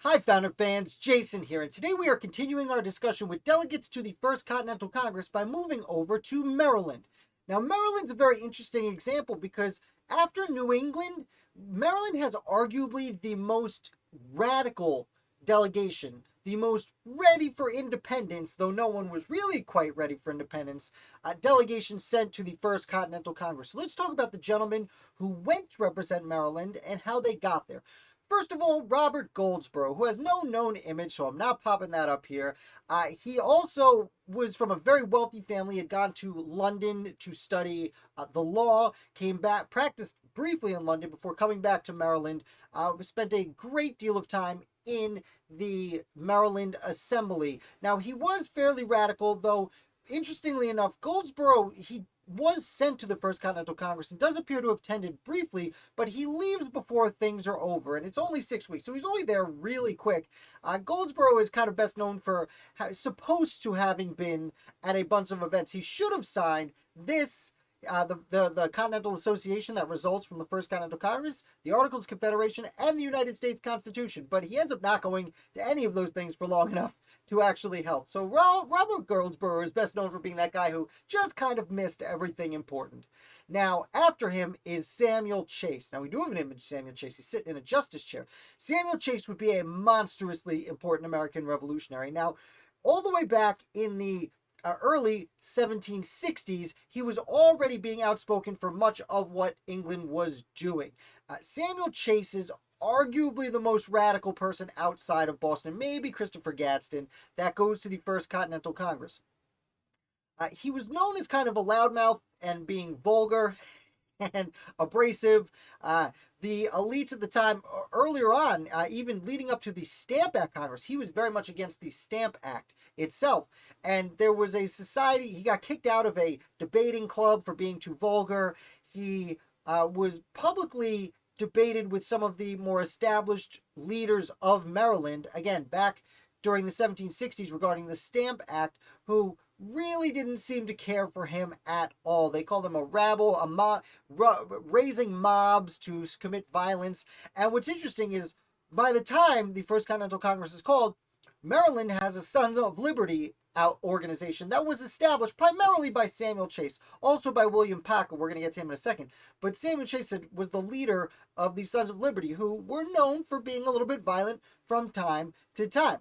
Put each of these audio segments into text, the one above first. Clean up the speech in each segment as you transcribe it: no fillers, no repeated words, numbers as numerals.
Hi, Founder fans, Jason here, and today we are continuing our discussion with delegates to the First Continental Congress by moving over to Maryland. Now, Maryland's a very interesting example because after New England, Maryland has arguably the most radical delegation, the most ready for independence, though no one was really quite ready for independence, delegation sent to the First Continental Congress. So let's talk about the gentlemen who went to represent Maryland and how they got there. First of all, Robert Goldsborough, who has no known image, so I'm not popping that up here. He also was from a very wealthy family, had gone to London to study the law, came back, practiced briefly in London before coming back to Maryland, spent a great deal of time in the Maryland Assembly. Now, he was fairly radical, though, interestingly enough, Goldsborough, he was sent to the First Continental Congress and does appear to have attended briefly, but he leaves before things are over, and it's only 6 weeks, so he's only there really quick. Goldsborough is kind of best known for supposed to having been at a bunch of events. He should have signed this the Continental Association that results from the First Continental Congress, the Articles of Confederation, and the United States Constitution. But he ends up not going to any of those things for long enough to actually help. So Robert Goldsborough is best known for being that guy who just kind of missed everything important. Now, after him is Samuel Chase. Now, we do have an image of Samuel Chase. He's sitting in a justice chair. Samuel Chase would be a monstrously important American revolutionary. Now, all the way back in the early 1760s, he was already being outspoken for much of what England was doing. Samuel Chase is arguably the most radical person outside of Boston, maybe Christopher Gadsden, that goes to the First Continental Congress. He was known as kind of a loudmouth and being vulgar and abrasive. The elites at the time, earlier on, even leading up to the Stamp Act Congress, he was very much against the Stamp Act itself. And there was a society, he got kicked out of a debating club for being too vulgar. He was publicly debated with some of the more established leaders of Maryland, again, back during the 1760s regarding the Stamp Act, who really didn't seem to care for him at all. They called him a rabble, a mob, raising mobs to commit violence. And what's interesting is, by the time the First Continental Congress is called, Maryland has a Sons of Liberty organization that was established primarily by Samuel Chase, also by William Paca. We're going to get to him in a second. But Samuel Chase was the leader of the Sons of Liberty, who were known for being a little bit violent from time to time.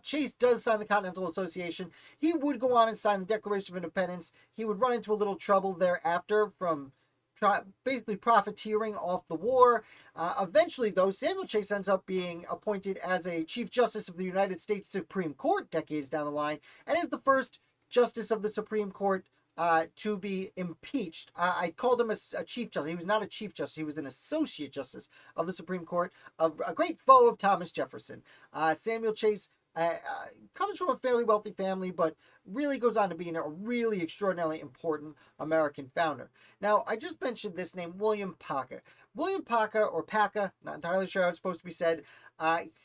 Chase does sign the Continental Association. He would go on and sign the Declaration of Independence. He would run into a little trouble thereafter from basically profiteering off the war. Eventually, though, Samuel Chase ends up being appointed as a Chief Justice of the United States Supreme Court decades down the line, and is the first Justice of the Supreme Court to be impeached. I called him a Chief Justice. He was not a Chief Justice. He was an Associate Justice of the Supreme Court, a great foe of Thomas Jefferson. Samuel Chase comes from a fairly wealthy family, but really goes on to being a really extraordinarily important American founder. Now, I just mentioned this name, William Paca. William Paca, or Paca, not entirely sure how it's supposed to be said,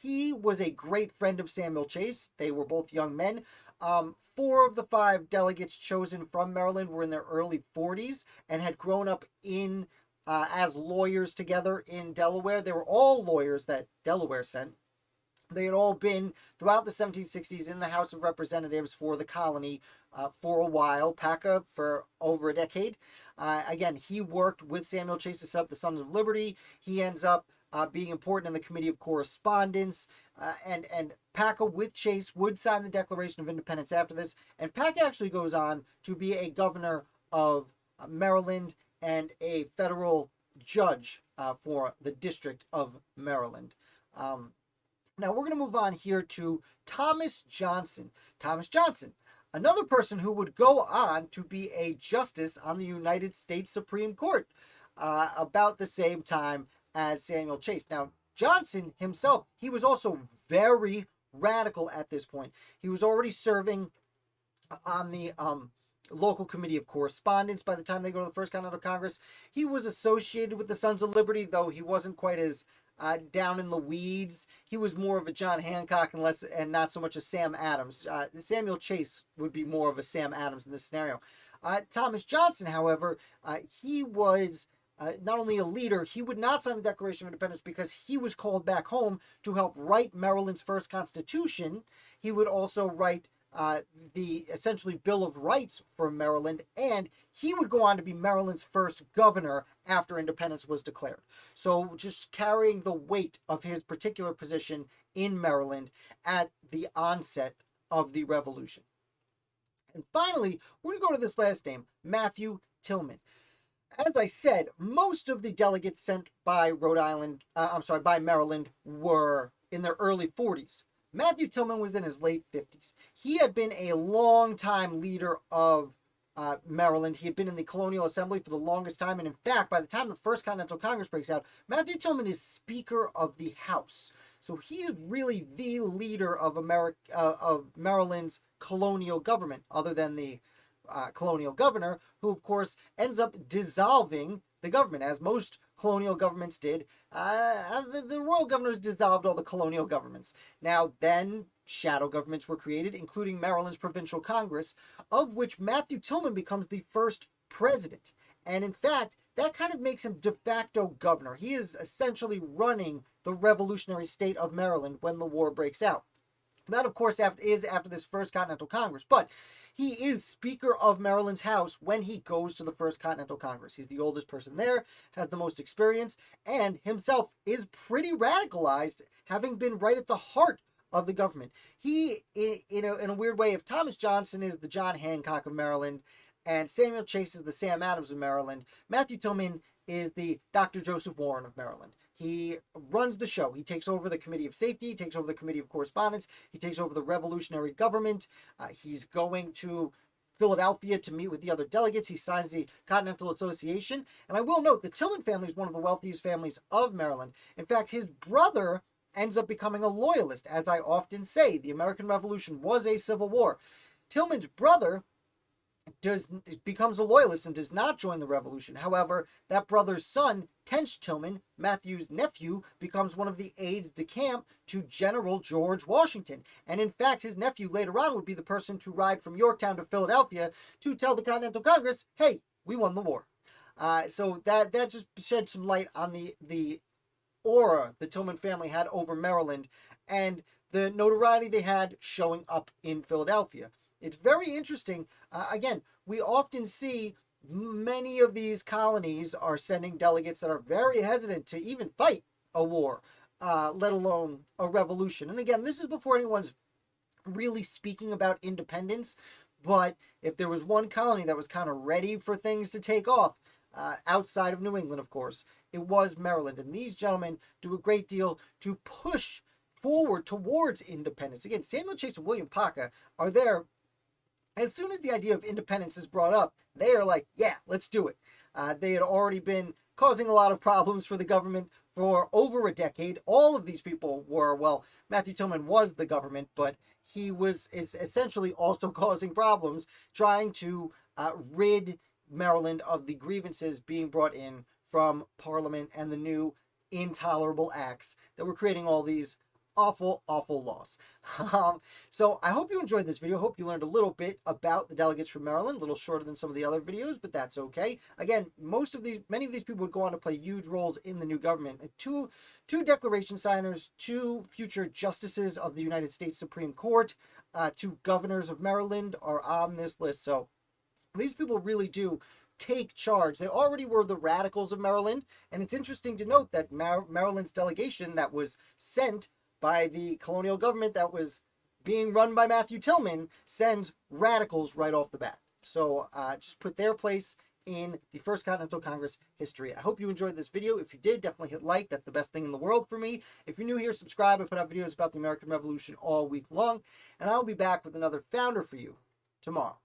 he was a great friend of Samuel Chase. They were both young men. 4 of the 5 delegates chosen from Maryland were in their early 40s and had grown up in as lawyers together in Delaware. They were all lawyers that Delaware sent. They had all been, throughout the 1760s, in the House of Representatives for the colony for a while. Paca for over a decade. Again, he worked with Samuel Chase to set up the Sons of Liberty. He ends up being important in the Committee of Correspondence. And Paca with Chase would sign the Declaration of Independence after this. And Paca actually goes on to be a governor of Maryland and a federal judge for the District of Maryland. Now, we're going to move on here to Thomas Johnson. Thomas Johnson, another person who would go on to be a justice on the United States Supreme Court about the same time as Samuel Chase. Now, Johnson himself, he was also very radical at this point. He was already serving on the local Committee of Correspondence by the time they go to the First Continental Congress. He was associated with the Sons of Liberty, though he wasn't quite as down in the weeds. He was more of a John Hancock and not so much a Sam Adams. Samuel Chase would be more of a Sam Adams in this scenario. Thomas Johnson, however, he was not only a leader, he would not sign the Declaration of Independence because he was called back home to help write Maryland's first constitution. He would also write the essentially Bill of Rights for Maryland, and he would go on to be Maryland's first governor after independence was declared. So just carrying the weight of his particular position in Maryland at the onset of the Revolution. And finally, we're going to go to this last name, Matthew Tilghman. As I said, most of the delegates sent by by Maryland were in their early 40s. Matthew Tilghman was in his late 50s. He had been a long-time leader of Maryland. He had been in the Colonial Assembly for the longest time, and in fact, by the time the First Continental Congress breaks out, Matthew Tilghman is Speaker of the House. So he is really the leader of Maryland's colonial government, other than the colonial governor, who of course ends up dissolving the government, as most colonial governments did. The royal governors dissolved all the colonial governments. Now then, shadow governments were created, including Maryland's Provincial Congress, of which Matthew Tilghman becomes the first president. And in fact, that kind of makes him de facto governor. He is essentially running the revolutionary state of Maryland when the war breaks out. That, of course, is after this First Continental Congress, but he is Speaker of Maryland's House when he goes to the First Continental Congress. He's the oldest person there, has the most experience, and himself is pretty radicalized, having been right at the heart of the government. He, in a weird way, if Thomas Johnson is the John Hancock of Maryland, and Samuel Chase is the Sam Adams of Maryland, Matthew Tilghman is the Dr. Joseph Warren of Maryland. He runs the show. He takes over the Committee of Safety, he takes over the Committee of Correspondence, he takes over the Revolutionary Government. He's going to Philadelphia to meet with the other delegates. He signs the Continental Association. And I will note, the Tillman family is one of the wealthiest families of Maryland. In fact, his brother ends up becoming a loyalist. As I often say, the American Revolution was a civil war. Tillman's brother becomes a loyalist and does not join the revolution. However, that brother's son, Tench Tilghman, Matthew's nephew, becomes one of the aides de camp to General George Washington. And in fact, his nephew later on would be the person to ride from Yorktown to Philadelphia to tell the Continental Congress, hey, we won the war. So that just shed some light on the aura the Tilghman family had over Maryland and the notoriety they had showing up in Philadelphia. It's very interesting. Again, we often see many of these colonies are sending delegates that are very hesitant to even fight a war, let alone a revolution. And again, this is before anyone's really speaking about independence. But if there was one colony that was kind of ready for things to take off, outside of New England, of course, it was Maryland. And these gentlemen do a great deal to push forward towards independence. Again, Samuel Chase and William Paca are there. As soon as the idea of independence is brought up, they are like, yeah, let's do it. They had already been causing a lot of problems for the government for over a decade. All of these people were, well, Matthew Tilghman was the government, but he is essentially also causing problems, trying to rid Maryland of the grievances being brought in from Parliament and the new intolerable acts that were creating all these awful laws. So I hope you enjoyed this video. I hope you learned a little bit about the delegates from Maryland, a little shorter than some of the other videos, but that's okay. Again, many of these people would go on to play huge roles in the new government. Two declaration signers, 2 future justices of the United States Supreme Court, 2 governors of Maryland are on this list. So these people really do take charge. They already were the radicals of Maryland, and it's interesting to note that Maryland's delegation that was sent by the colonial government that was being run by Matthew Tilghman sends radicals right off the bat. So just put their place in the First Continental Congress history. I hope you enjoyed this video. If you did, definitely hit like. That's the best thing in the world for me. If you're new here, subscribe. I put out videos about the American Revolution all week long, and I'll be back with another founder for you tomorrow.